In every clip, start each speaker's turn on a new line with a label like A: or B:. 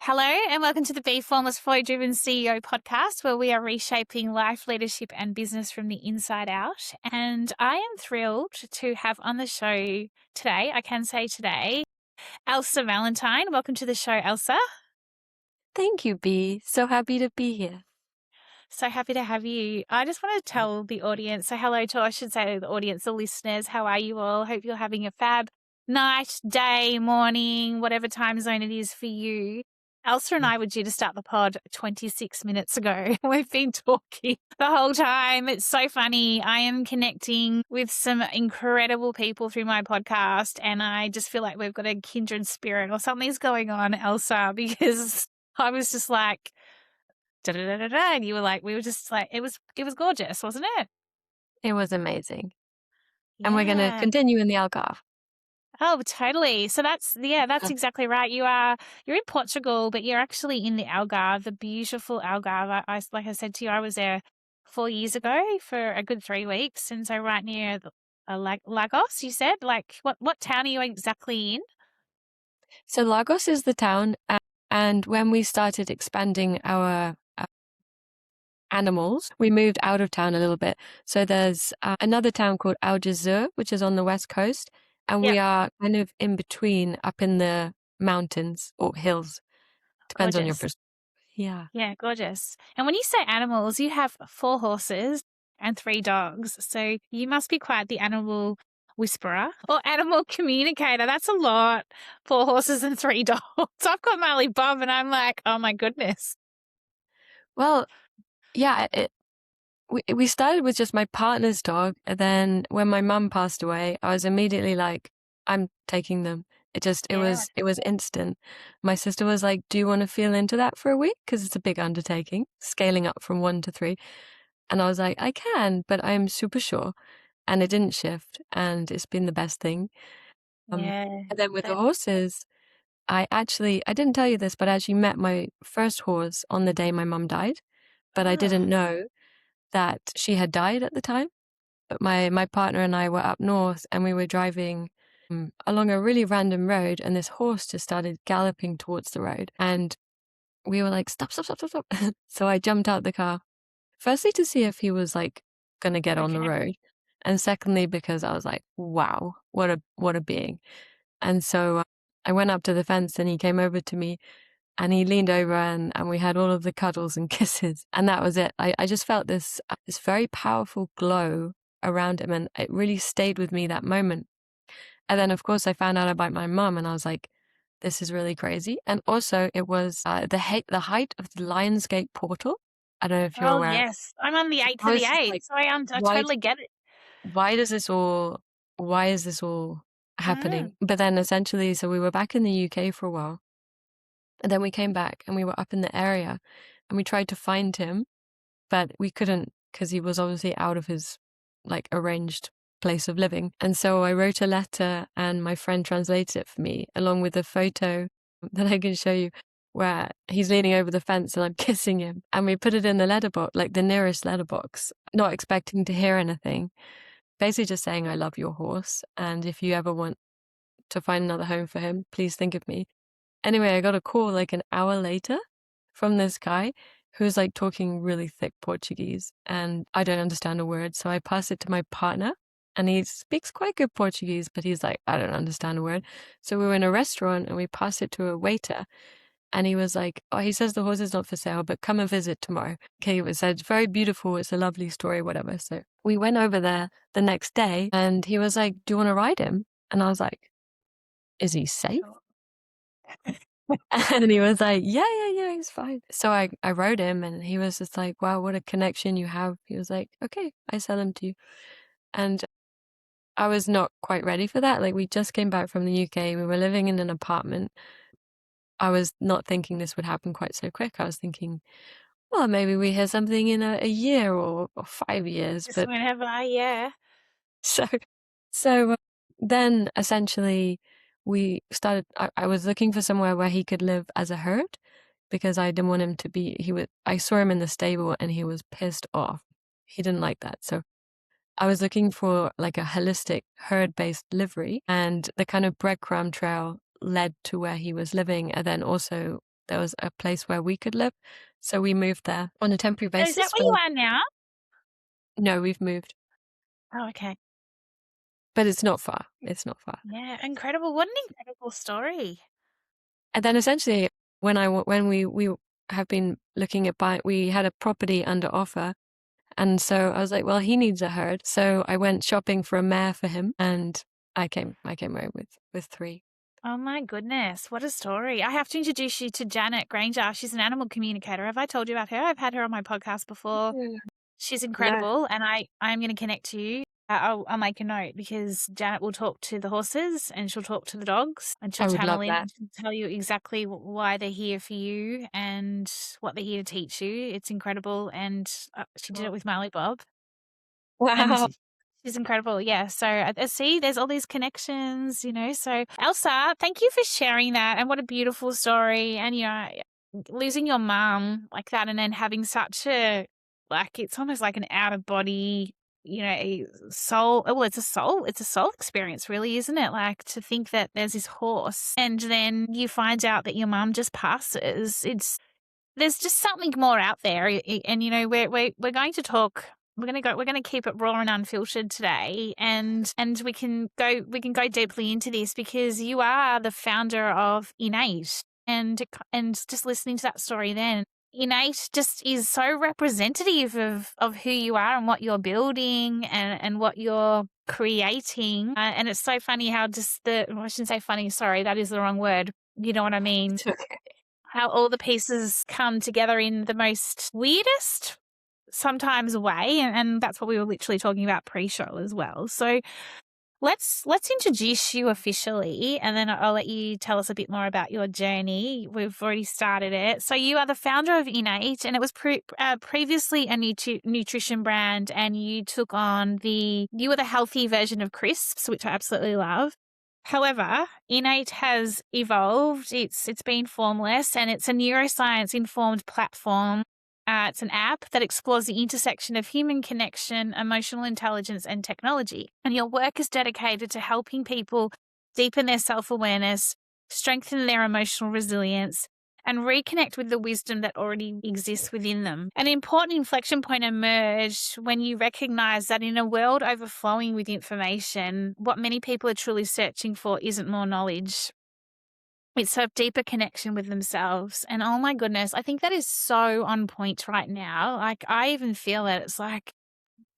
A: Hello, and welcome to the Be Formless Flow Driven CEO podcast, where we are reshaping life, leadership, and business from the inside out. And I am thrilled to have on the show today, I can say today, Elsa Valentine. Welcome to the show, Elsa.
B: Thank you, Bea. So happy to be here.
A: So happy to have you. I just want to tell the audience, so hello to, I should say, the audience, the listeners. How are you all? Hope you're having a fab night, day, morning, whatever time zone it is for you. Elsa and I were due to start the pod 26 minutes ago. We've been talking the whole time. It's so funny. I am connecting with some incredible people through my podcast, and I just feel like we've got a kindred spirit or something's going on, Elsa, because I was just like, da da da da da, and you were like, we were just like, it was gorgeous, wasn't it?
B: It was amazing. And we're going to
A: Yeah.
B: continue in the Algarve.
A: Oh, totally. So that's exactly right. You're in Portugal, but you're actually in the Algarve, the beautiful Algarve. Like I said to you, I was there 4 years ago for a good 3 weeks, and so right near Lagos. You said, like, what town are you exactly in?
B: So Lagos is the town. And when we started expanding our animals, we moved out of town a little bit. So there's another town called Algezur, which is on the west coast. And
A: Yep,
B: we are kind of in between up in the mountains or hills. Depends on your
A: gorgeous.
B: perspective. Yeah.
A: Yeah, gorgeous. And when you say animals, you have 4 horses and 3 dogs. So you must be quite the animal whisperer or animal communicator. That's a lot. 4 horses and 3 dogs. I've got Marley Bob and I'm like, oh my goodness.
B: Well, yeah, we started with just my partner's dog, and then when my mum passed away, I was immediately like, I'm taking them. It
A: Yeah.
B: was instant. My sister was like, do you want to feel into that for a week? Because it's a big undertaking, scaling up from 1 to 3. And I was like, I can, but I'm super sure. And it didn't shift, and it's been the best thing.
A: Yeah.
B: And then with the
A: That,
B: horses, I didn't tell you this, but I actually met my first horse on the day my mum died, but I
A: oh,
B: didn't know that she had died at the time. But my partner and I were up north, and we were driving along a really random road, and this horse just started galloping towards the road. And we were like, stop, stop, stop, stop, stop. So I jumped out the car, firstly to see if he was like going to get on the
A: okay.
B: road. And secondly, because I was like, wow, what a being. And so I went up to the fence, and he came over to me, and he leaned over, and we had all of the cuddles and kisses. And that was it. I just felt this very powerful glow around him, and it really stayed with me that moment. And then, of course, I found out about my mum, and I was like, this is really crazy. And also, it was the height of the Lionsgate portal. I don't know if you're
A: Oh,
B: aware.
A: yes. I'm on the
B: So
A: 8
B: I
A: to the
B: was just
A: 8.
B: like,
A: So I
B: why,
A: totally get it.
B: why does this all, why is this all
A: Mm.
B: happening? But then essentially, so we were back in the UK for a while, and then we came back, and we were up in the area, and we tried to find him, but we couldn't because he was obviously out of his like arranged place of living. And so I wrote a letter, and my friend translated it for me along with a photo that I can show you where he's leaning over the fence and I'm kissing him. And we put it in the letterbox, like the nearest letterbox, not expecting to hear anything. Basically just saying, I love your horse. And if you ever want to find another home for him, please think of me. Anyway, I got a call like an hour later from this guy who's like talking really thick Portuguese, and I don't understand a word. So I pass it to my partner, and he speaks quite good Portuguese, but he's like, I don't understand a word. So we were in a restaurant, and we pass it to a waiter, and he was like, oh, he says the horse is not for sale, but come and visit tomorrow. Okay, it said, it's very beautiful. It's a lovely story, whatever. So we went over there the next day, and he was like, do you want to ride him? And I was like, is he safe?
A: Sure.
B: And he was like, yeah, he's fine. So I wrote him, and he was just like, wow, what a connection you have. He was like, okay, I sell him to you. And I was not quite ready for that. Like, we just came back from the UK. We were living in an apartment. I was not thinking this would happen quite so quick. I was thinking, well, maybe we hear something in a year or 5 years.
A: Just
B: But
A: whenever, yeah.
B: so, so then essentially we started, I was looking for somewhere where he could live as a herd because I didn't want him to be, I saw him in the stable and he was pissed off. He didn't like that. So I was looking for like a holistic herd-based livery, and the kind of breadcrumb trail led to where he was living. And then also there was a place where we could live. So we moved there on a temporary
A: And is that
B: basis.
A: where you are now?
B: No, we've moved,
A: Oh, okay.
B: but it's not far. It's not far.
A: Yeah, incredible. What an incredible story.
B: And then essentially, when we have been looking at buying, we had a property under offer. And so I was like, well, he needs a herd. So I went shopping for a mare for him, and I came away with 3.
A: Oh my goodness, what a story. I have to introduce you to Janet Granger. She's an animal communicator. Have I told you about her? I've had her on my podcast before.
B: Mm.
A: She's
B: No,
A: incredible, and I'm going to connect you. I'll make a note because Janet will talk to the horses and she'll talk to the dogs and she'll
B: I would
A: channel
B: love
A: in
B: that.
A: and she'll tell you exactly why they're here for you and what they're here to teach you. It's incredible. And she did it
B: Oh,
A: with Marley Bob. And
B: wow.
A: she's incredible. Yeah. So see, there's all these connections, So Elsa, thank you for sharing that. And what a beautiful story. And, losing your mum like that and then having such it's almost like an out of body, a soul. Well, it's a soul experience, really, isn't it? Like to think that there's this horse and then you find out that your mum just passes. There's just something more out there, and we're going to talk. We're going to keep it raw and unfiltered today, and we can go deeply into this because you are the founder of Innate, and just listening to that story then. Innate just is so representative of who you are and what you're building and what you're creating. And it's so funny how I shouldn't say funny, sorry, that is the wrong word. You know what I mean? How all the pieces come together in the most weirdest sometimes way, and that's what we were literally talking about pre-show as well. So let's introduce you officially, and then I'll let you tell us a bit more about your journey. We've already started it. So you are the founder of Innate, and it was previously a nutrition brand, and you were the healthy version of crisps, which I absolutely love. However, Innate has evolved. It's been Formless, and it's a neuroscience informed platform. It's an app that explores the intersection of human connection, emotional intelligence, and technology. And your work is dedicated to helping people deepen their self awareness, strengthen their emotional resilience, and reconnect with the wisdom that already exists within them. An important inflection point emerged when you recognize that in a world overflowing with information, what many people are truly searching for isn't more knowledge. It's a deeper connection with themselves. And oh my goodness, I think that is so on point right now. Like, I even feel it. It's like,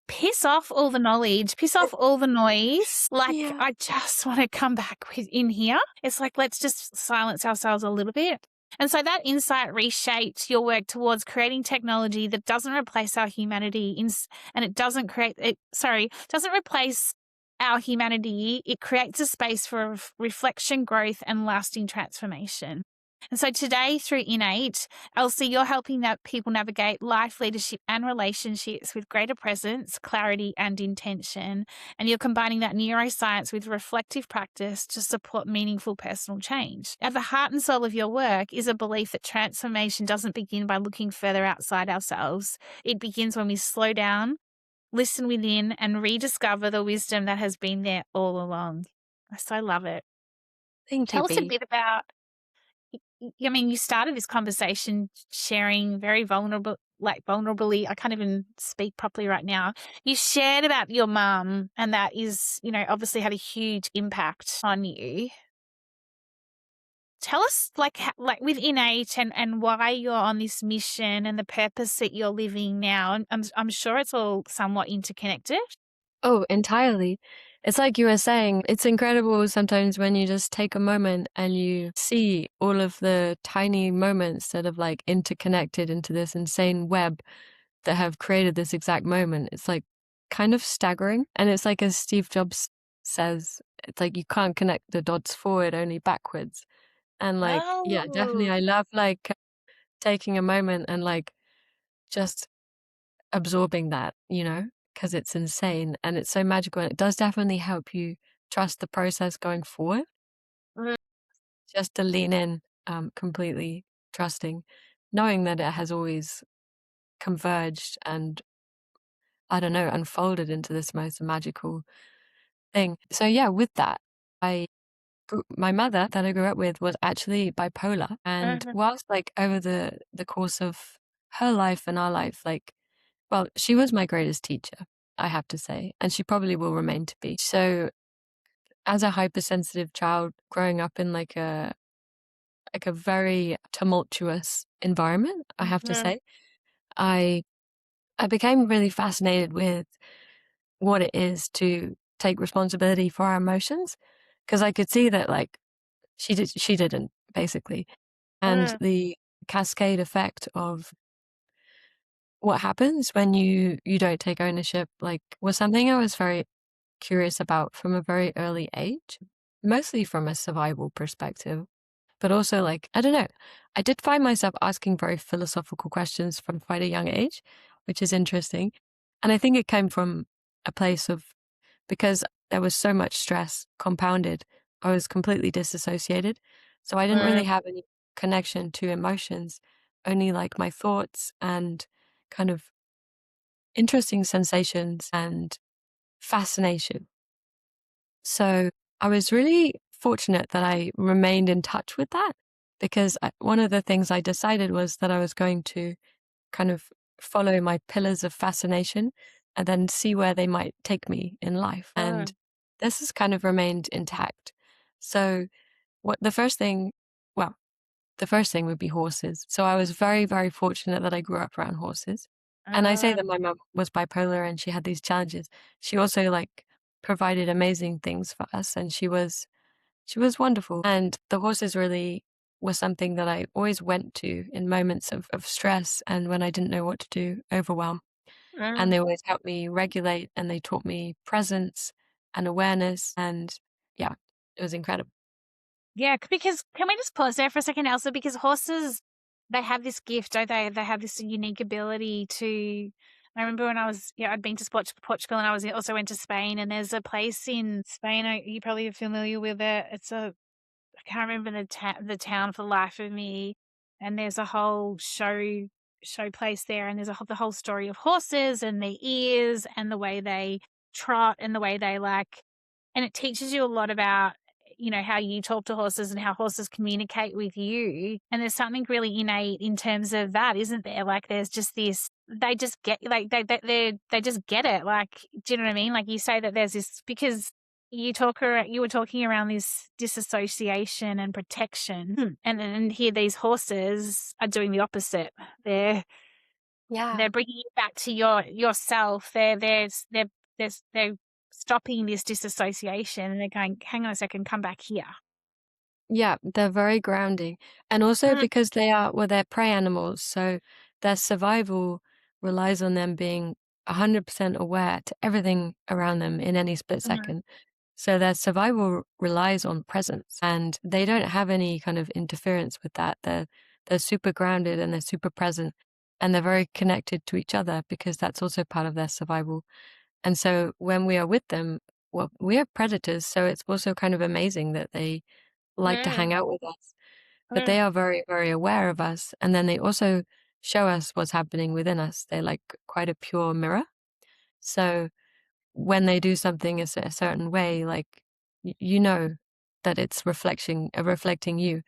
A: piss off all the knowledge, piss off all the noise. Like,
B: Yeah.
A: I just want to come back in here. It's like, let's just silence ourselves a little bit. And so that insight reshaped your work towards creating technology that doesn't replace our humanity and it doesn't replace our humanity. It creates a space for reflection, growth, and lasting transformation. And so today through Innate, Elsie, you're helping people navigate life, leadership, and relationships with greater presence, clarity, and intention. And you're combining that neuroscience with reflective practice to support meaningful personal change. At the heart and soul of your work is a belief that transformation doesn't begin by looking further outside ourselves. It begins when we slow down, listen within, and rediscover the wisdom that has been there all along. I so love it.
B: Thank you,
A: Tell us a
B: B.
A: bit about I mean, you started this conversation sharing very vulnerably. I can't even speak properly right now. You shared about your mum, and that is, obviously had a huge impact on you. Tell us, like with Innate and why you're on this mission and the purpose that you're living now. I'm sure it's all somewhat interconnected.
B: Oh, entirely. It's like you were saying, it's incredible sometimes when you just take a moment and you see all of the tiny moments that have like interconnected into this insane web that have created this exact moment. It's like kind of staggering. And it's like as Steve Jobs says, it's like you can't connect the dots forward, only backwards. And like, yeah, definitely.
A: Oh,
B: I love like taking a moment and like just absorbing that, because it's insane and it's so magical. And it does definitely help you trust the process going forward,
A: mm,
B: just to lean in, completely trusting, knowing that it has always converged and, I don't know, unfolded into this most magical thing. So, yeah, with that, I my mother that I grew up with was actually bipolar. And
A: Mhm.
B: whilst like over the course of her life and our life, like, well, she was my greatest teacher, I have to say, and she probably will remain to be. So as a hypersensitive child growing up in like a very tumultuous environment, I have to
A: Mhm.
B: say, I I became really fascinated with what it is to take responsibility for our emotions because I could see that like she didn't basically. And
A: Mm.
B: the cascade effect of what happens when you don't take ownership like was something I was very curious about from a very early age, mostly from a survival perspective. But also, like, I don't know, I did find myself asking very philosophical questions from quite a young age, which is interesting. And I think it came from a place of because there was so much stress compounded, I was completely disassociated. So I didn't really
A: Mm.
B: have any connection to emotions, only like my thoughts and kind of interesting sensations and fascination. So I was really fortunate that I remained in touch with that because one of the things I decided was that I was going to kind of follow my pillars of fascination and then see where they might take me in life. And
A: Mm.
B: this has kind of remained intact. So what the first thing, well, the first thing would be horses. So I was very, very fortunate that I grew up around horses. And I say
A: Mm.
B: that my mum was bipolar and she had these challenges. She also like provided amazing things for us and she was wonderful. And the horses really was something that I always went to in moments of stress and when I didn't know what to do, overwhelm. And
A: Mm.
B: they always helped me regulate and they taught me presence and awareness. And yeah, it was incredible.
A: Yeah, because can we just pause there for a second, Elsa? Because horses, they have this gift, don't they? They have this unique ability to. I remember when I was, yeah, I'd been to Portugal and I was also went to Spain, and there's a place in Spain, you probably are familiar with it. It's a I can't remember the town for the life of me. And there's a whole show place there, and there's the whole story of horses and their ears and the way they trot and the way they like, and it teaches you a lot about how you talk to horses and how horses communicate with you. And there's something really innate in terms of that, isn't there? Like there's just this, they just get like they just get it. Like, do you know what I mean? Like you say that there's this because you were talking around this disassociation and protection. And then here these horses are doing the opposite. They're
B: Yeah.
A: they're bringing you back to yourself. They're stopping this disassociation and they're going, hang on a second, come back here.
B: Yeah, they're very grounding. And also
A: Mm.
B: because they're prey animals, so their survival relies on them being 100% aware to everything around them in any split
A: Mhm.
B: second. So their survival relies on presence, and they don't have any kind of interference with that. They're super grounded and they're super present, and they're very connected to each other because that's also part of their survival. And so when we are with them, well, we are predators, so it's also kind of amazing that they like to
A: Mm.
B: hang out with us, but
A: Mm.
B: they are very, very aware of us. And then they also show us what's happening within us. They're like quite a pure mirror. So when they do something a certain way, like you know that it's reflecting you.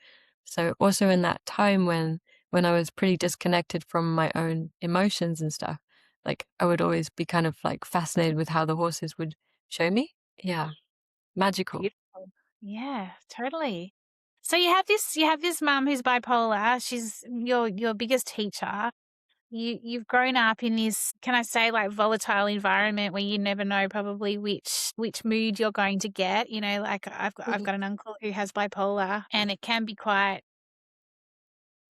B: So also in that time when I was pretty disconnected from my own emotions and stuff, like I would always be kind of like fascinated with how the horses would show me. Yeah, magical.
A: Beautiful. Yeah, totally. So you have this mum who's bipolar. She's your biggest teacher. You've grown up in this, can I say, like volatile environment where you never know probably which mood you're going to get. Like I've got an uncle who has bipolar, and it can be quite,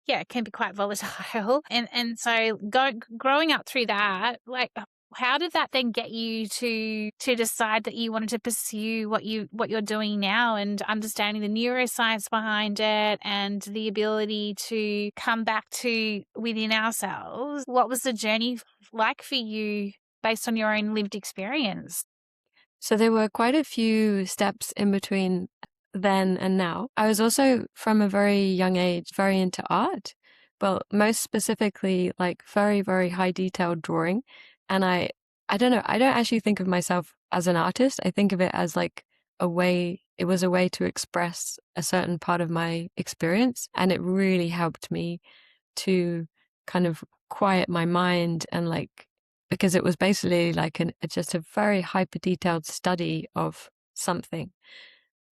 A: yeah, it can be quite volatile. And so growing up through that, like how did that then get you to decide that you wanted to pursue what you're doing now, and understanding the neuroscience behind it and the ability to come back to within ourselves? What was the journey like for you based on your own lived experience?
B: So there were quite a few steps in between then and now. I was also from a very young age very into art, but most specifically like very, very high detailed drawing. And I don't know, I don't actually think of myself as an artist. I think of it as like it was a way to express a certain part of my experience. And it really helped me to kind of quiet my mind and like, because it was basically like just a very hyper detailed study of something.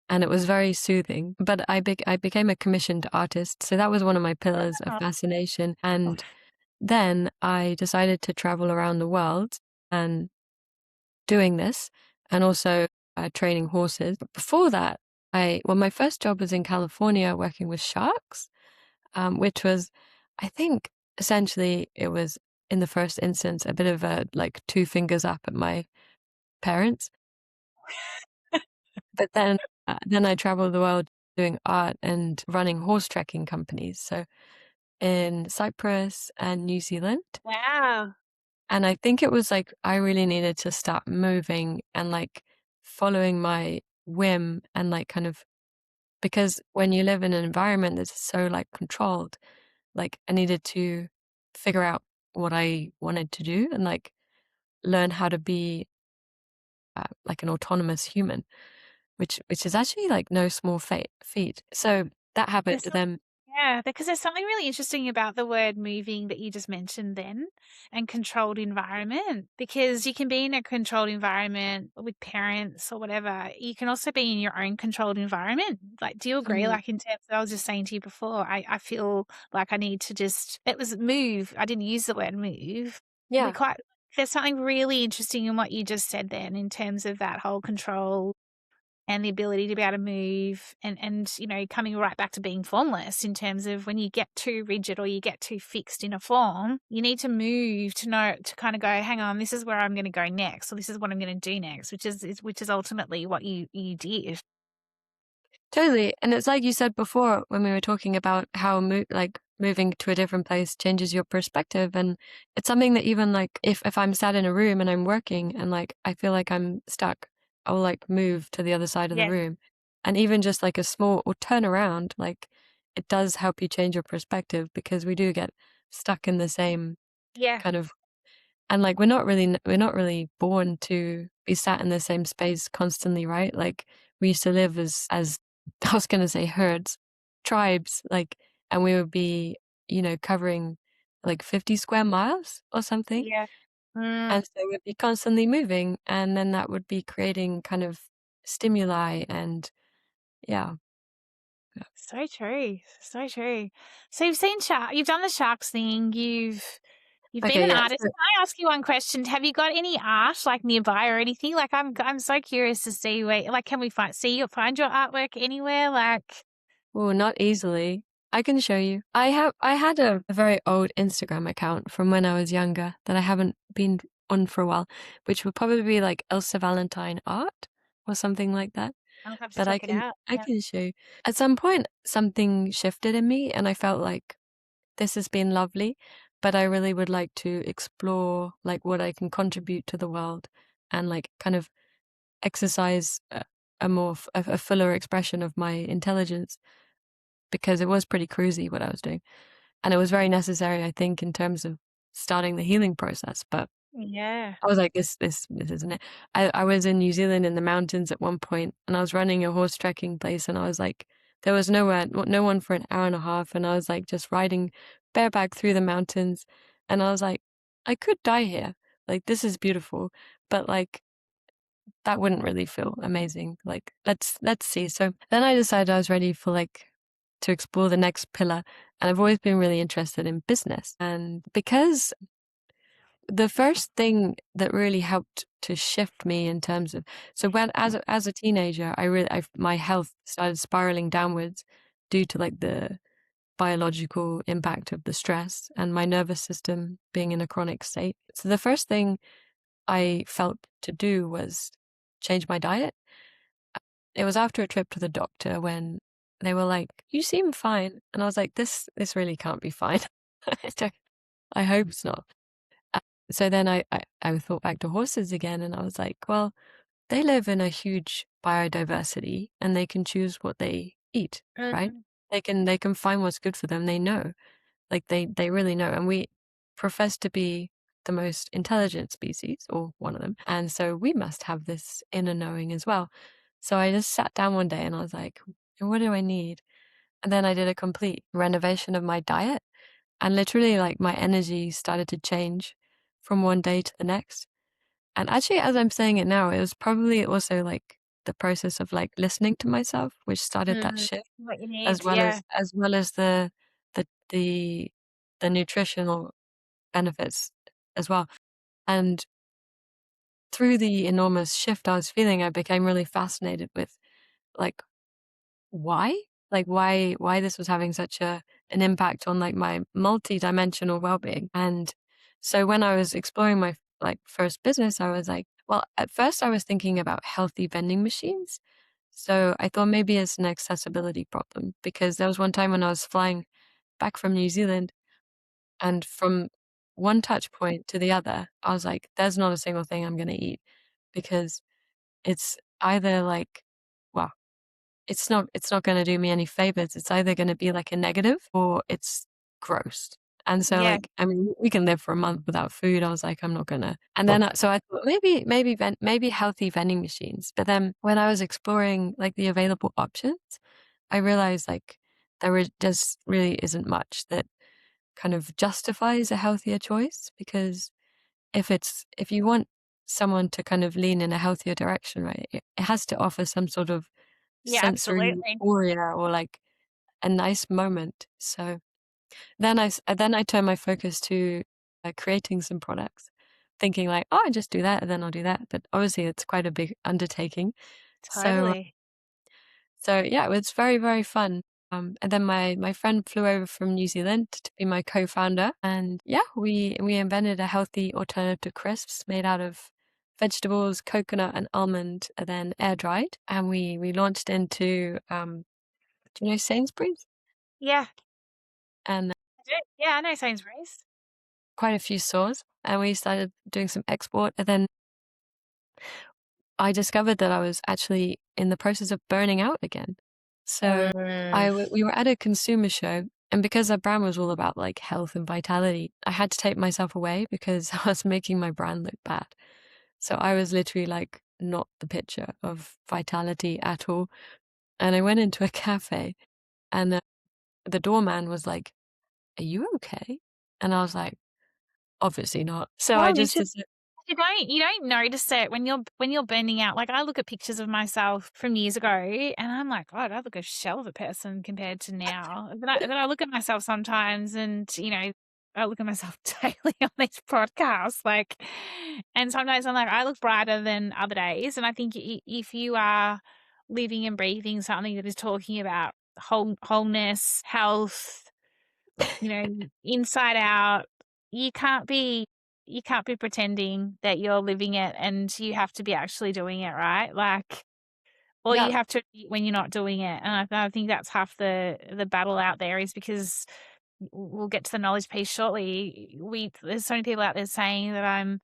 B: And it was very soothing. But I became a commissioned artist. So that was one of my pillars of
A: Oh,
B: fascination. And then I decided to travel around the world and doing this and also training horses. But before that, my first job was in California working with sharks, which was, I think, essentially it was in the first instance a bit of a like two fingers up at my parents. But then I traveled the world doing art and running horse trekking companies. So in Cyprus and New Zealand.
A: wow.
B: And I think it was like I really needed to start moving and like following my whim and like kind of because when you live in an environment that's so like controlled, like I needed to figure out what I wanted to do and like learn how to be like an autonomous human, which is actually like no small feat. So that happened
A: There's
B: to
A: some
B: them.
A: Yeah, because there's something really interesting about the word moving that you just mentioned then and controlled environment. Because you can be in a controlled environment with parents or whatever. You can also be in your own controlled environment. Like, do you agree?
B: Mhm.
A: Like, in terms of, I was just saying to you before, I feel like I need to just, it was move. I didn't use the word move. We
B: Yeah,
A: quite, there's something really interesting in what you just said then in terms of that whole control and the ability to be able to move and coming right back to being formless in terms of when you get too rigid or you get too fixed in a form, you need to move to know to kind of go, hang on, this is where I'm going to go next, or this is what I'm going to do next, which is ultimately what you did.
B: totally. And it's like you said before when we were talking about how moving to a different place changes your perspective. And it's something that even like if I'm sat in a room and I'm working and like I feel like I'm stuck, I'll like move to the other side of the
A: Yes.
B: room. And even just like a small or turn around, like it does help you change your perspective because we do get stuck in the same
A: Yeah.
B: kind of and like we're not really born to be sat in the same space constantly, right? Like we used to live as I was gonna say herds, tribes, like and we would be, covering like 50 square miles or something.
A: Yeah. Mm.
B: And so we'd be constantly moving and then that would be creating kind of stimuli and yeah. Yeah.
A: So true. So true. So you've done the sharks thing, you've been
B: Okay,
A: an
B: yeah.
A: artist. Can I ask you one question? Have you got any art like nearby or anything? Like I'm so curious to see where like can we find your artwork anywhere? Like
B: Oh, not easily. I can show you. I had a very old Instagram account from when I was younger that I haven't been on for a while, which would probably be like Elsa Valentine art or something like that.
A: I'll have to
B: But
A: check it out.
B: I
A: Yeah.
B: can show you. At some point something shifted in me and I felt like this has been lovely, but I really would like to explore like what I can contribute to the world and like kind of exercise a fuller expression of my intelligence because it was pretty cruisy what I was doing. And it was very necessary, I think, in terms of starting the healing process. But
A: Yeah.
B: I was like, this isn't it. I was in New Zealand in the mountains at one point and I was running a horse trekking place and I was like, there was no one for an hour and a half. And I was like just riding bareback through the mountains. And I was like, I could die here. Like, this is beautiful. But like, that wouldn't really feel amazing. Like, let's see. So then I decided I was ready for like to explore the next pillar. And I've always been really interested in business. And because the first thing that really helped to shift me in terms of so when as a teenager, my health started spiraling downwards due to like the biological impact of the stress and my nervous system being in a chronic state. So the first thing I felt to do was change my diet. It was after a trip to the doctor when they were like, "You seem fine," and I was like, "This really can't be fine. I don't- I hope it's not." Uh, So then I thought back to horses again, and I was like, "Well, they live in a huge biodiversity, and they can choose what they eat, right?
A: Mhm.
B: They can find what's good for them. They know, like they really know, and we profess to be." The most intelligent species, or one of them. And so we must have this inner knowing as well. So I just sat down one day and I was like, what do I need? And then I did a complete renovation of my diet, and literally like my energy started to change from one day to the next. And actually, as I'm saying it now, it was probably also like the process of like listening to myself, which started that
A: Mm,
B: shift,
A: what you
B: as
A: need.
B: well
A: Yeah.
B: as the the the nutritional benefits as well. And through the enormous shift I was feeling, I became really fascinated with like why? Like why this was having such an impact on like my multi-dimensional well-being. And so when I was exploring my like first business, I was like, well, at first I was thinking about healthy vending machines. So I thought maybe it's an accessibility problem because there was one time when I was flying back from New Zealand, and from one touch point to the other, I was like, there's not a single thing I'm going to eat because it's either like, well, it's not gonna do me any favors. It's either gonna be like a negative or it's gross. And so,
A: Yeah.
B: like, I mean, we can live for a month without food. I was like, I'm not gonna. And then, so I thought maybe healthy vending machines. But then when I was exploring like the available options, I realized like just really isn't much that kind of justifies a healthier choice, because if you want someone to kind of lean in a healthier direction, right, it has to offer some sort of
A: Yeah,
B: sensory
A: absolutely.
B: euphoria or like a nice moment. So then I turn my focus to creating some products, thinking like, oh, I just do that and then I'll do that. But obviously, it's quite a big undertaking. So
A: Totally.
B: so yeah, it was very, very fun. And then my friend flew over from New Zealand to be my co-founder, and yeah, we invented a healthy alternative to crisps made out of vegetables, coconut, and almond, and then air dried. And we launched into do you know Sainsbury's?
A: Yeah.
B: And
A: I do. Yeah, I know Sainsbury's.
B: quite a few stores, and we started doing some export. And then I discovered that I was actually in the process of burning out again. So
A: Mm.
B: we were at a consumer show, and because our brand was all about like health and vitality, I had to take myself away because I was making my brand look bad. So I was literally like not the picture of vitality at all. And I went into a cafe, and the doorman was like, "Are you okay?" And I was like, "Obviously not." So I
A: Well,
B: just decided,
A: you don't notice it when you're burning out. Like, I look at pictures of myself from years ago and I'm like, God, I look a shell of a person compared to now. Then I look at myself sometimes and, I look at myself daily on these podcasts, like, and sometimes I'm like, I look brighter than other days. And I think if you are living and breathing something that is talking about wholeness, health, inside out, you can't be you can't be pretending that you're living it, and you have to be actually doing it, right? Like, or
B: yeah,
A: you have to admit when you're not doing it. And I think that's half the battle out there, is because we'll get to the knowledge piece shortly. There's so many people out there saying that I'm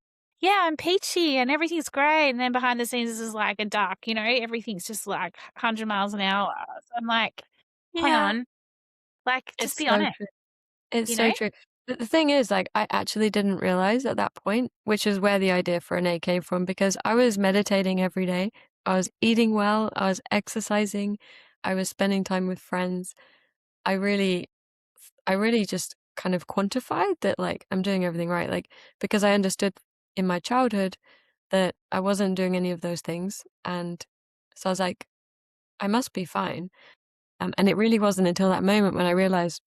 A: peachy and everything's great, and then behind the scenes this is like a duck, everything's just like 100 miles an hour. So I'm like, hang
B: yeah,
A: on, like, just
B: it's
A: be
B: so
A: honest,
B: true. It's
A: you
B: so
A: know?
B: true. But the thing is, like, I actually didn't realize at that point, which is where the idea for Innate came from, because I was meditating every day. I was eating well. I was exercising. I was spending time with friends. I really, I really just kind of quantified that, like, I'm doing everything right. Like, because I understood in my childhood that I wasn't doing any of those things. And so I was like, I must be fine. And it really wasn't until that moment when I realized,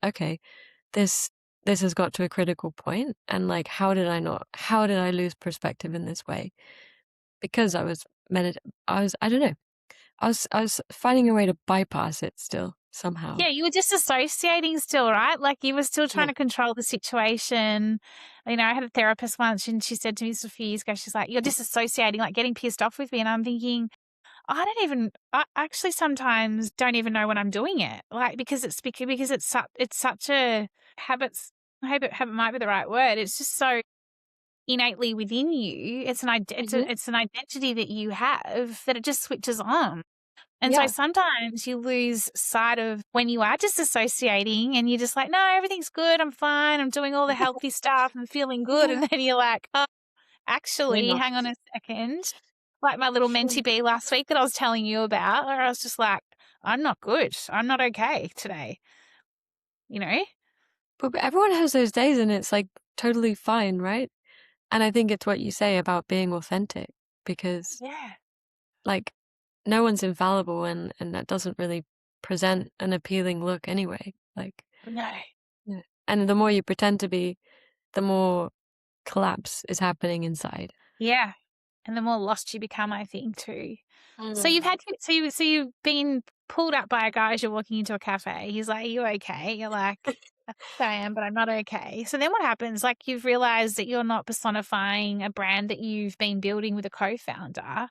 B: okay, this this has got to a critical point, and like how did I lose perspective in this way? Because I don't know, I was finding a way to bypass it still somehow.
A: Yeah, you were disassociating still, right? Like, you were still trying
B: Yeah.
A: to control the situation. I had a therapist once and she said to me this a few years ago, she's like, "You're disassociating, like getting pissed off with me." And I'm thinking, I actually sometimes don't even know when I'm doing it. Like, because it's such a habits habit might be the right word. It's just so innately within you.
B: Hmm.
A: It's an identity that you have, that it just switches on. And so
B: Yeah.
A: sometimes you lose sight of when you are disassociating and you're just like, no, everything's good. I'm fine. I'm doing all the healthy stuff. I'm feeling good.
B: Yeah.
A: And then you're like, oh,
B: We're
A: actually,
B: not.
A: hang on a second. like my little mentee bee last week that I was telling you about, where I was just like, I'm not good. I'm not okay today, you know?
B: But everyone has those days and it's like totally fine, right? And I think it's what you say about being authentic because
A: Yeah.
B: like no one's infallible and that doesn't really present an appealing look anyway. Like,
A: No.
B: yeah. And the more you pretend to be, the more collapse is happening inside.
A: Yeah. And the more lost you become, I think, too. So
B: Mm.
A: you've been pulled up by a guy as you're walking into a cafe. He's like, "Are you okay?" You're like, "I think I am, but I'm not okay." So then what happens? Like you've realized that you're not personifying a brand that you've been building with a co-founder.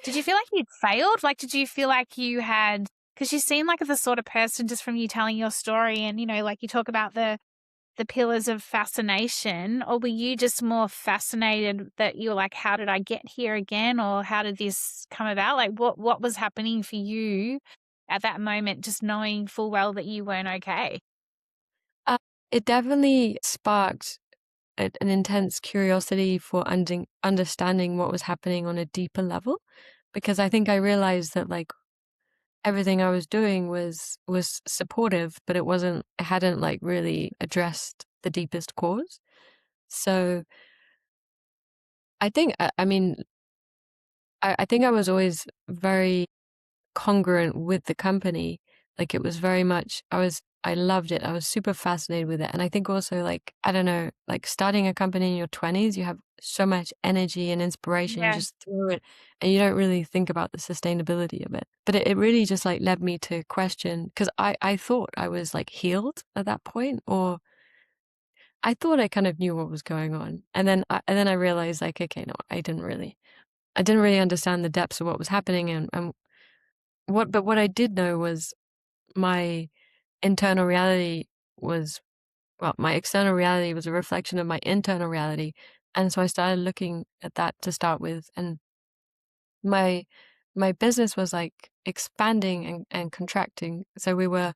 A: Did you feel like you'd failed? Like, did you feel like you had, because you seem like the sort of person just from you telling your story and, like you talk about the pillars of fascination, or were you just more fascinated that you were like, how did I get here again? Or how did this come about? Like what was happening for you at that moment, just knowing full well that you weren't okay?
B: Uh, it definitely sparked an intense curiosity for understanding what was happening on a deeper level, because I think I realized that like everything I was doing was supportive, but it hadn't like really addressed the deepest cause. So I think I mean I think I was always very congruent with the company. Like it was very much I loved it. I was super fascinated with it. And I think also like I don't know, like starting a company in your 20s, you have so much energy and inspiration, you
A: Yeah.
B: just throw it and you don't really think about the sustainability of it. But it really just like led me to question because I thought I was like healed at that point, or I thought I kind of knew what was going on. And then I realized like, okay, no, I didn't really understand the depths of what was happening and what I did know was my internal reality was my external reality was a reflection of my internal reality. And so I started looking at that to start with. And my my business was like expanding and contracting. So we were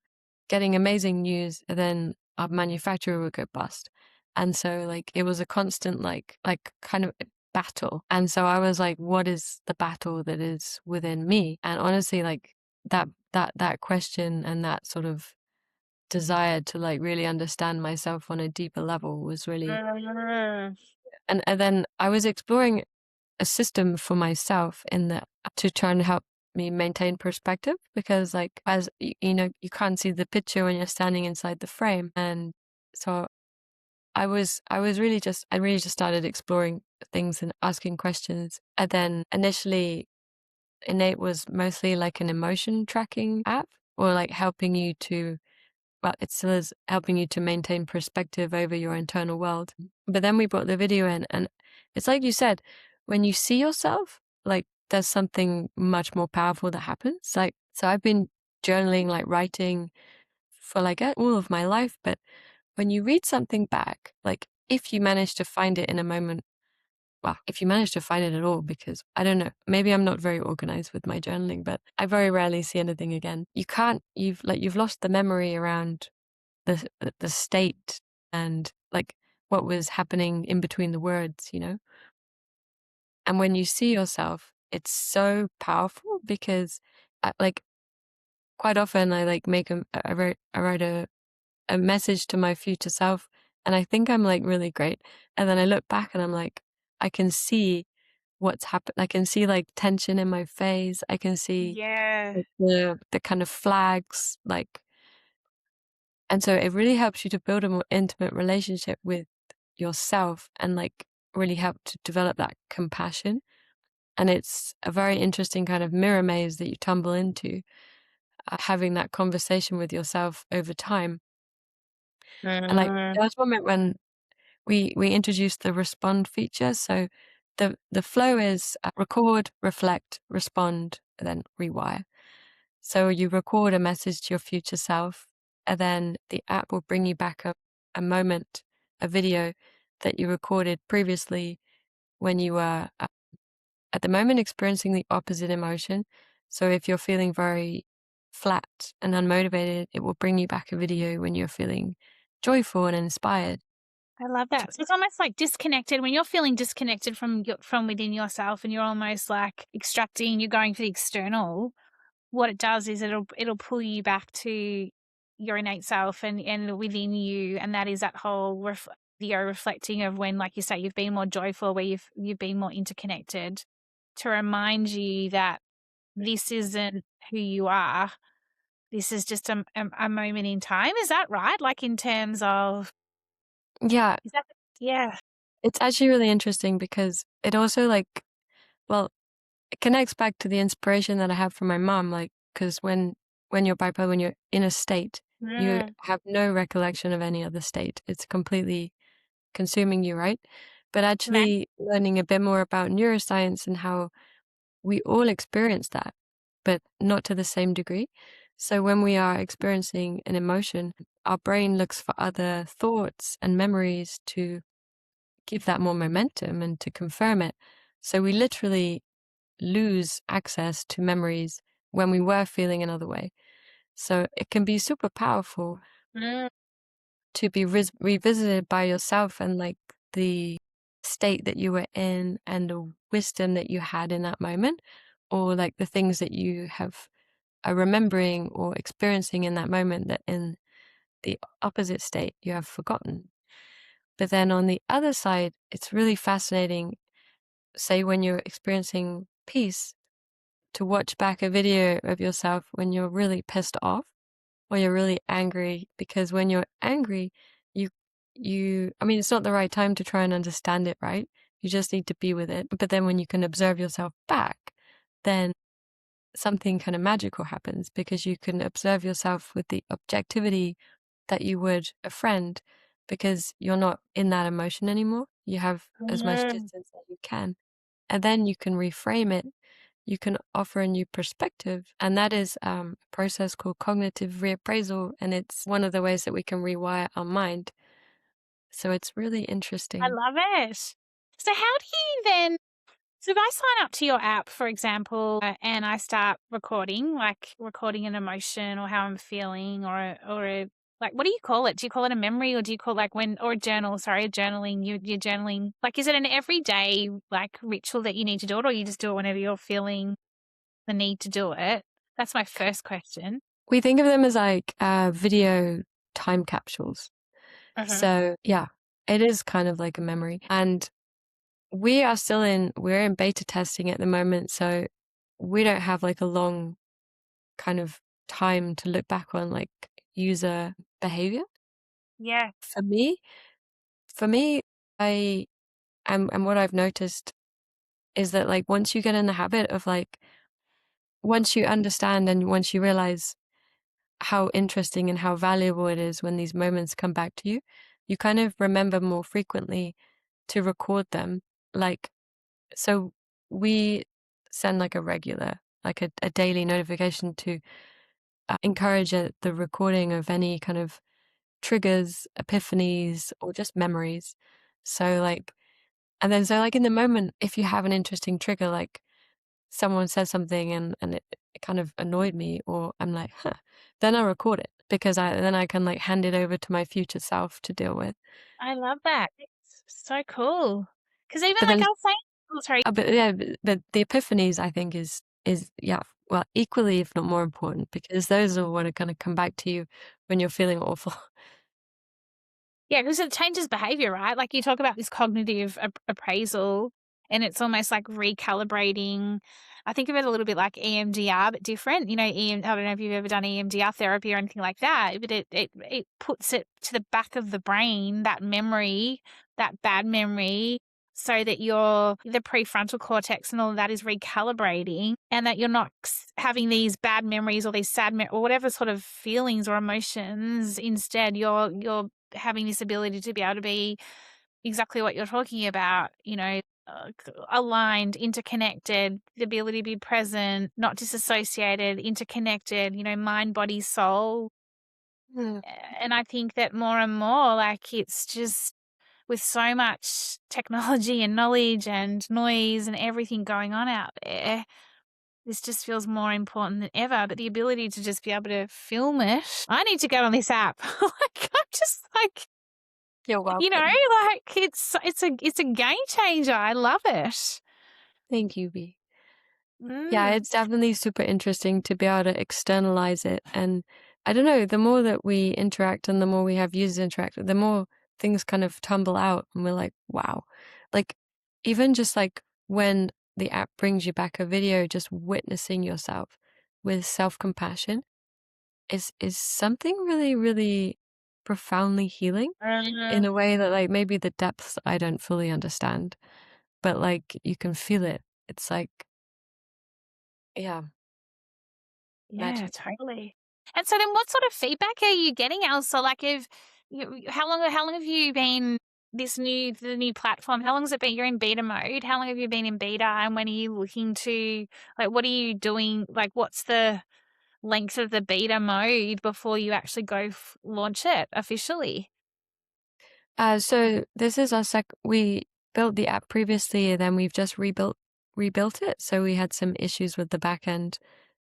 B: getting amazing news and then our manufacturer would go bust. And so like it was a constant like kind of battle. And so I was like, what is the battle that is within me? And honestly, like that question and that sort of desire to like really understand myself on a deeper level was really
A: Mm.
B: and then I was exploring a system for myself in that to try and help me maintain perspective because like as you know you can't see the picture when you're standing inside the frame. And so I really just started exploring things and asking questions. And then initially Innate was mostly like an emotion tracking app or like helping you to it still is helping you to maintain perspective over your internal world. But then we brought the video in, and it's like you said, when you see yourself, like there's something much more powerful that happens. Like, so I've been journaling, like writing for like all of my life. But when you read something back, like if you manage to find it in a moment, well, if you manage to find it at all, because I don't know, maybe I'm not very organized with my journaling, but I very rarely see anything again. You've lost the memory around the state and like what was happening in between the words, you know? And when you see yourself, it's so powerful because like quite often I like I write a message to my future self and I think I'm like really great. And then I look back and I'm like, I can see what's happened. I can see like tension in my face. I can see
A: Yeah.
B: like the kind of flags, like and so it really helps you to build a more intimate relationship with yourself and like really help to develop that compassion. And it's a very interesting kind of mirror maze that you tumble into, having that conversation with yourself over time. And like
A: Mm.
B: there was one moment when we introduced the respond feature. So the flow is record, reflect, respond, and then rewire. So you record a message to your future self, and then the app will bring you back a moment, a video that you recorded previously when you were at the moment experiencing the opposite emotion. So if you're feeling very flat and unmotivated, it will bring you back a video when you're feeling joyful and inspired.
A: I love that. So it's almost like disconnected when you're feeling disconnected from within yourself, and you're almost like extracting, you're going for the external. What it does is it'll pull you back to your innate self and within you, and that is that whole video reflecting of when, like you say, you've been more joyful, where you've been more interconnected, to remind you that this isn't who you are. This is just a moment in time. Is that right? Like in terms of,
B: Yeah,
A: is that, yeah.
B: it's actually really interesting because it also like, well, it connects back to the inspiration that I have from my mom. Like, because when you're bipolar, when you're in a state, you
A: Mm,
B: have no recollection of any other state. It's completely consuming you, right? But
A: right.
B: actually learning a bit more about neuroscience and how we all experience that, but not to the same degree. So when we are experiencing an emotion, our brain looks for other thoughts and memories to give that more momentum and to confirm it. So we literally lose access to memories when we were feeling another way. So it can be super powerful
A: Mm,
B: to be revisited by yourself and like the state that you were in and the wisdom that you had in that moment, or like the things that you have are remembering or experiencing in that moment that in the opposite state you have forgotten. But then on the other side, it's really fascinating, say when you're experiencing peace, to watch back a video of yourself when you're really pissed off or you're really angry, because when you're angry, you I mean, it's not the right time to try and understand it, right? You just need to be with it. But then when you can observe yourself back, then something kind of magical happens because you can observe yourself with the objectivity that you would a friend, because you're not in that emotion anymore. You have as much
A: mm.
B: distance as you can. And then you can reframe it. You can offer a new perspective. And that is a process called cognitive reappraisal. And it's one of the ways that we can rewire our mind. So it's really
A: I
B: interesting.
A: love it. So how do you then, so if I sign up to your app, for example, and I start recording, like recording an emotion or how I'm feeling, like, what do you call it? Do you call it a memory, or do you call it like when, or a journal, sorry, a journaling, you're journaling, like, is it an everyday like ritual that you need to do it, or you just do it whenever you're feeling the need to do it? That's my first question.
B: We think of them as like video time capsules.
A: Uh-huh.
B: So yeah, it is kind of like a memory. And we're in beta testing at the moment. So we don't have like a long kind of time to look back on like user behavior.
A: Yeah.
B: For me, for me, I and what I've noticed is that like once you get in the habit of like once you understand and once you realize how interesting and how valuable it is when these moments come back to you, you kind of remember more frequently to record them. Like, so we send like a regular, like a daily notification to encourage the recording of any kind of triggers, epiphanies, or just memories. So like, and then so like in the moment, if you have an interesting trigger, like someone says something and it kind of annoyed me, or I'm like, huh, then I record it because then I can like hand it over to my future self to deal with.
A: I love that. It's so cool. Because even
B: But
A: like
B: then,
A: I was saying, oh, sorry.
B: but yeah, but the epiphanies I think is yeah, well, equally if not more important, because those are what are going to come back to you when you're feeling awful.
A: Yeah, because it changes behavior, right? Like you talk about this cognitive appraisal, and it's almost like recalibrating. I think of it a little bit like EMDR, but different. You know, I don't know if you've ever done EMDR therapy or anything like that, but it puts it to the back of the brain, that memory, that bad memory, so that the prefrontal cortex and all of that is recalibrating, and that you're not having these bad memories or these sad or whatever sort of feelings or emotions. Instead, you're having this ability to be able to be exactly what you're talking about, aligned, interconnected, the ability to be present, not disassociated, interconnected, mind, body, soul.
B: Mm.
A: And I think that more and more, like, it's just with so much technology and knowledge and noise and everything going on out there, this just feels more important than ever. But the ability to just be able to film it, I need to go on this app. Like, I'm just like,
B: You're
A: You know,
B: welcome.
A: like it's a game changer. I love it.
B: Thank you, B. Yeah,
A: Mm,
B: it's definitely super interesting to be able to externalize it. And I don't know, the more that we interact and the more we have users interact, the more things kind of tumble out and we're like, wow. Like, even just like when the app brings you back a video, just witnessing yourself with self-compassion is something really, really profoundly healing
A: mm,
B: in a way that like maybe the depths I don't fully understand, but like you can feel it. It's like, yeah,
A: yeah,
B: magic.
A: totally. And so then what sort of feedback are you getting, Elsa? Like if how long have you been the new platform? How long has it been? You're in beta mode. How long have you been in beta and when are you looking to like what are you doing? Like what's the length of the beta mode before you actually go launch it officially?
B: So this is our we built the app previously, and then we've just rebuilt it. So we had some issues with the back end,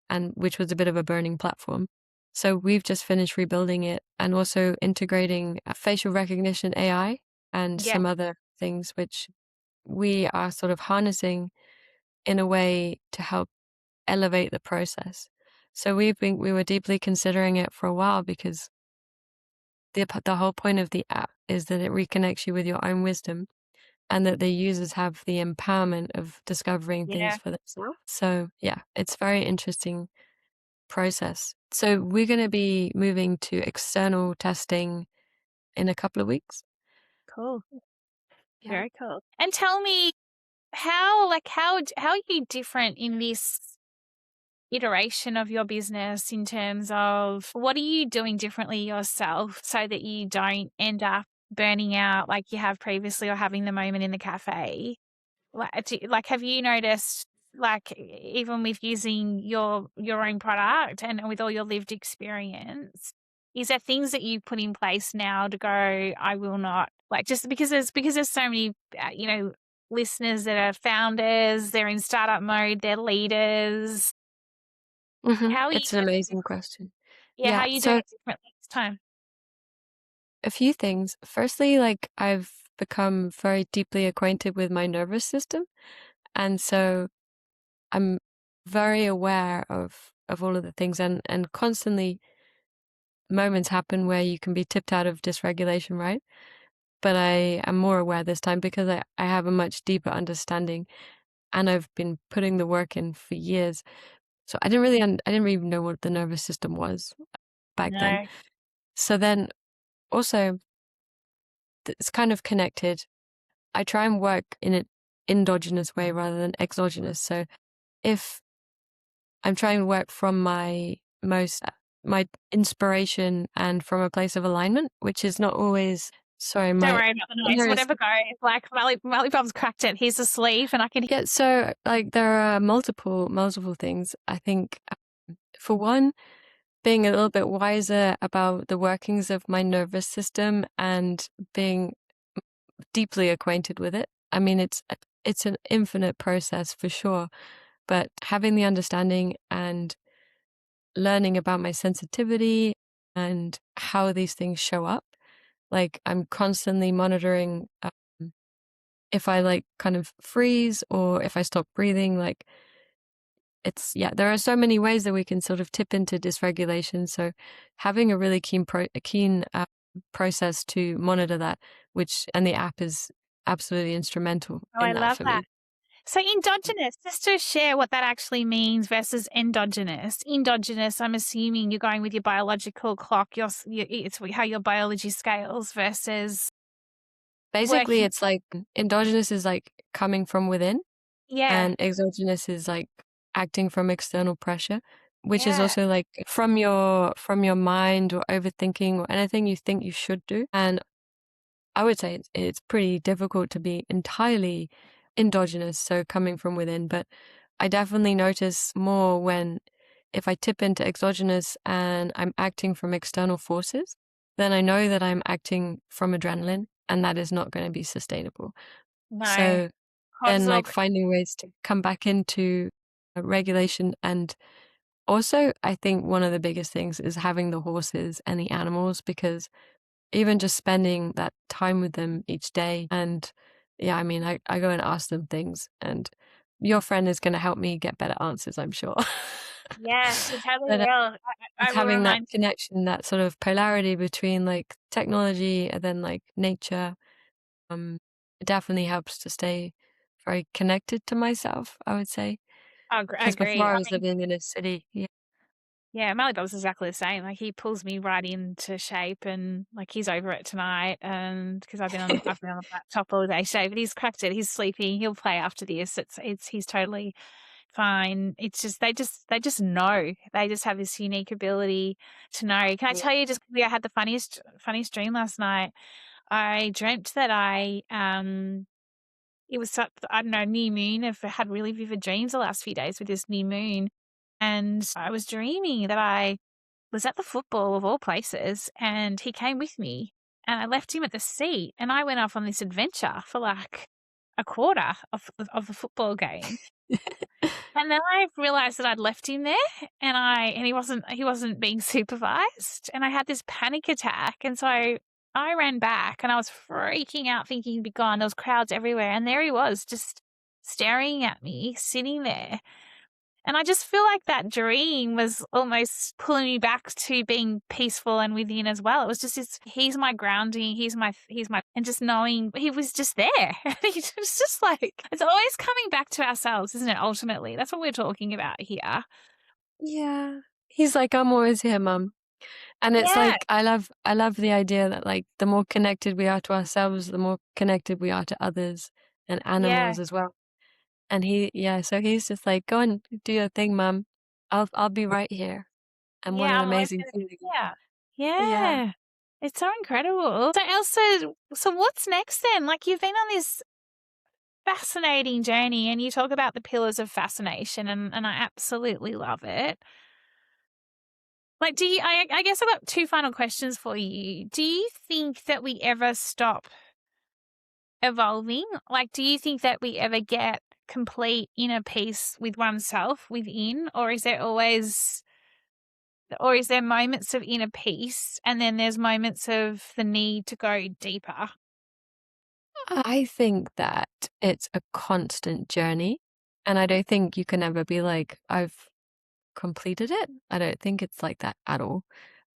B: and which was a bit of a burning platform. So we've just finished rebuilding it and also integrating facial recognition AI and
A: Yeah,
B: some other things which we are sort of harnessing in a way to help elevate the process. So we were deeply considering it for a while because the whole point of the app is that it reconnects you with your own wisdom and that the users have the empowerment of discovering things
A: yeah,
B: for themselves. So yeah, it's very interesting process. So we're going to be moving to external testing in a couple of weeks.
A: cool.
B: Yeah.
A: Very cool. And tell me how are you different in this iteration of your business in terms of what are you doing differently yourself so that you don't end up burning out like you have previously or having the moment in the cafe? Like, have you noticed, like, even with using your own product and with all your lived experience, is there things that you put in place now to go, I will not like just because there's so many, listeners that are founders, they're in startup mode, they're leaders. How are you
B: It's an
A: doing?
B: amazing question.
A: Yeah, how
B: Yeah.
A: are you doing
B: So
A: it differently this time?
B: a few things. Firstly, like I've become very deeply acquainted with my nervous system. And so I'm very aware of all of the things and constantly moments happen where you can be tipped out of dysregulation, right? But I am more aware this time because I have a much deeper understanding and I've been putting the work in for years. So I didn't really know what the nervous system was back then.
A: No.
B: So then also it's kind of connected. I try and work in an endogenous way rather than exogenous. So if I'm trying to work from my inspiration and from a place of alignment, which is not always sorry,
A: Don't
B: my
A: worry about the noise.
B: there is
A: Whatever goes. Like Molly Bob's cracked it. He's asleep and I can
B: yeah, so like there are multiple things. I think for one, being a little bit wiser about the workings of my nervous system and being deeply acquainted with it. I mean, it's an infinite process for sure, but having the understanding and learning about my sensitivity and how these things show up. Like I'm constantly monitoring if I like kind of freeze or if I stop breathing. Like it's yeah, there are so many ways that we can sort of tip into dysregulation. So having a really keen process to monitor that, which and the app is absolutely instrumental
A: Oh, I
B: in that
A: love
B: for
A: that.
B: me.
A: So endogenous, just to share what that actually means versus endogenous. Endogenous, I'm assuming you're going with your biological clock, it's how your biology scales versus
B: Basically,
A: working.
B: it's like endogenous is like coming from within
A: Yeah,
B: and exogenous is like acting from external pressure, which is
A: yeah.
B: also like from your mind or overthinking or anything you think you should do. And I would say it's pretty difficult to be entirely endogenous, so coming from within. But I definitely notice more when if I tip into exogenous and I'm acting from external forces, then I know that I'm acting from adrenaline and that is not going to be sustainable.
A: No,
B: So then
A: cortisol.
B: like finding ways to come back into regulation. And also I think one of the biggest things is having the horses and the animals because even just spending that time with them each day. And yeah, I mean, I go and ask them things, and your friend is going to help me get better answers, I'm sure.
A: Yeah, you totally
B: But
A: will. I
B: it's
A: will
B: having that
A: remind
B: connection, that sort of polarity between like technology and then like nature, it definitely helps to stay very connected to myself, I would say.
A: I
B: Because
A: agree.
B: before I
A: I
B: was
A: mean,
B: living in a city. Yeah.
A: yeah, my brother's exactly the same. Like he pulls me right into shape, and like he's over it tonight, and because I've been on the laptop all day today, but he's cracked it. He's sleeping. He'll play after this. It's he's totally fine. It's just they just know. They just have this unique ability to know. Can I
B: Yeah.
A: tell you just quickly? I had the funniest dream last night. I dreamt that it was I don't know, new moon. I've had really vivid dreams the last few days with this new moon, and I was dreaming that I was at the football of all places, and he came with me, and I left him at the seat, and I went off on this adventure for like a quarter of the football game. And then I realized that I'd left him there, and he wasn't being supervised, and I had this panic attack, and so I ran back, and I was freaking out thinking he'd be gone. There was crowds everywhere, and there he was, just staring at me, sitting there. And I just feel like that dream was almost pulling me back to being peaceful and within as well. It was just he's my grounding, and just knowing he was just there. It's just like, it's always coming back to ourselves, isn't it? Ultimately, that's what we're talking about here.
B: Yeah. He's like, "I'm always here, mum." And it's
A: Yeah,
B: like, I love the idea that like the more connected we are to ourselves, the more connected we are to others and
A: yeah,
B: animals as well. And yeah, so he's just like, "Go and do your thing, mum. I'll be right here." And what
A: yeah.
B: an
A: I'm always
B: amazing
A: going to be
B: feeling.
A: here.
B: Yeah.
A: Yeah, it's so incredible. So, Elsa, so what's next then? Like, you've been on this fascinating journey, and you talk about the pillars of fascination, and I absolutely love it. Like, I guess I've got two final questions for you. Do you think that we ever stop evolving? Like, do you think that we ever get complete inner peace with oneself within, or is there moments of inner peace and then there's moments of the need to go deeper?
B: I think that it's a constant journey, and I don't think you can ever be like, "I've completed it." I don't think it's like that at all.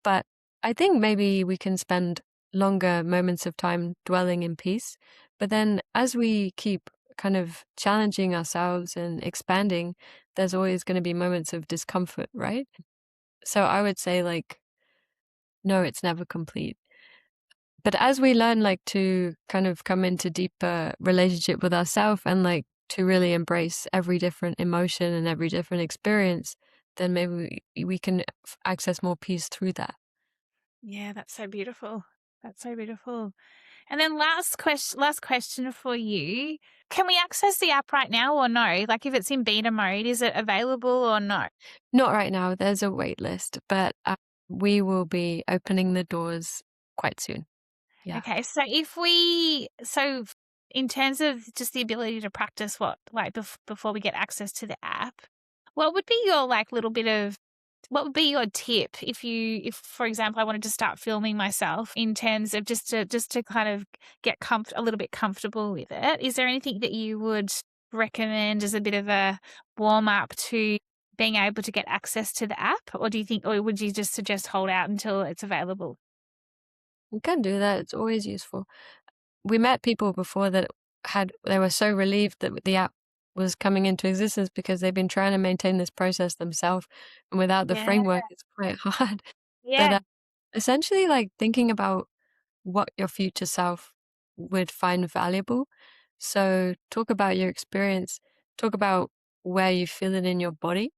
B: But I think maybe we can spend longer moments of time dwelling in peace. But then as we keep kind of challenging ourselves and expanding, there's always going to be moments of discomfort, right? So I would say, like, no, it's never complete. But as we learn, like, to kind of come into deeper relationship with ourselves and like to really embrace every different emotion and every different experience, then maybe we can access more peace through that.
A: Yeah, that's so beautiful. That's so beautiful. And then last question for you. Can we access the app right now or no? Like if it's in beta mode, is it available or no?
B: Not right now, there's a wait list, but, we will be opening the doors quite soon. Yeah.
A: Okay, so in terms of just the ability to practice before we get access to the app, what would be your like little bit of what would be your tip if for example I wanted to start filming myself in terms of just to kind of get a little bit comfortable with it? Is there anything that you would recommend as a bit of a warm up to being able to get access to the app, or would you just suggest hold out until it's available?
B: You can do that, it's always useful. We met people before that they were so relieved that the app was coming into existence because they've been trying to maintain this process themselves, and without the
A: Yeah,
B: framework, it's quite hard. But,
A: yeah.
B: essentially, like, thinking about what your future self would find valuable. So talk about your experience, talk about where you feel it in your body,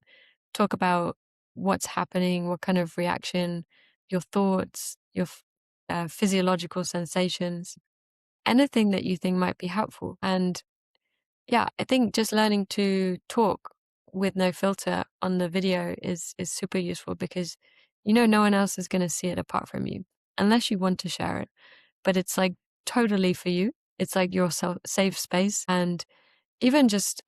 B: talk about what's happening, what kind of reaction, your thoughts, your physiological sensations, anything that you think might be helpful. And yeah, I think just learning to talk with no filter on the video is super useful because no one else is going to see it apart from you unless you want to share it. But it's like totally for you. It's like your safe space, and even just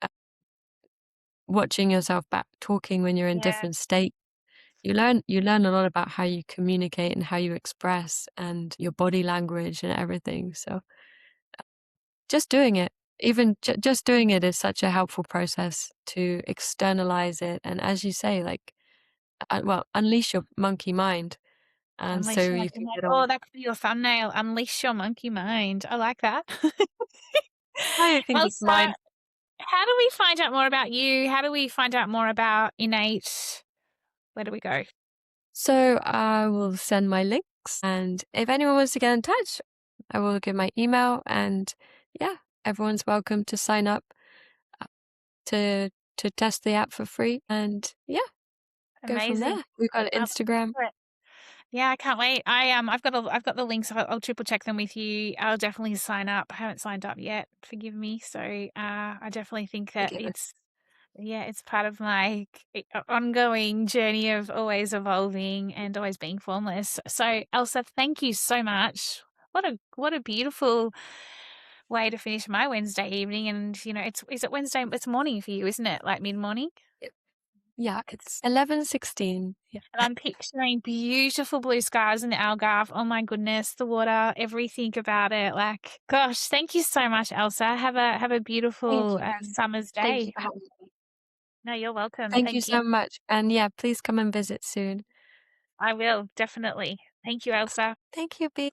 B: watching yourself back talking when you're in
A: Yeah.
B: different state. you learn a lot about how you communicate and how you express and your body language and everything. So just doing it, even just doing it is such a helpful process to externalize it. And as you say, like, well, unleash your monkey mind. And so
A: Unleash your
B: you
A: monkey
B: can
A: mind.
B: get
A: Oh,
B: on.
A: that could be your thumbnail. Unleash your monkey mind. I like that.
B: I think it's
A: Elsa,
B: mine.
A: how do we find out more about you? How do we find out more about Innate? Where do we go?
B: So I will send my links, and if anyone wants to get in touch, I will give my email. And yeah, everyone's welcome to sign up uh, to test the app for free. And yeah, go from
A: Amazing.
B: there. We've got
A: I
B: Instagram.
A: love it. Yeah, I can't wait. I've got the links. I'll triple check them with you. I'll definitely sign up. I haven't signed up yet. Forgive me. So I definitely think that
B: Forgive us.
A: it's part of my ongoing journey of always evolving and always being formless. So Elsa, thank you so much. What a beautiful way to finish my Wednesday evening. And is it Wednesday? It's morning for you, isn't it? Like mid morning.
B: Yep. Yeah, it's 11:16. Yeah.
A: And I'm picturing beautiful blue skies in the Algarve. Oh my goodness, the water, everything about it. Like, gosh, thank you so much, Elsa. Have a
B: Thank
A: beautiful
B: you.
A: summer's
B: Thank you
A: day.
B: for having me.
A: No, you're welcome.
B: Thank you
A: Thank you.
B: so much. And yeah, please come and visit soon.
A: I will definitely. Thank you, Elsa.
B: Thank you, B.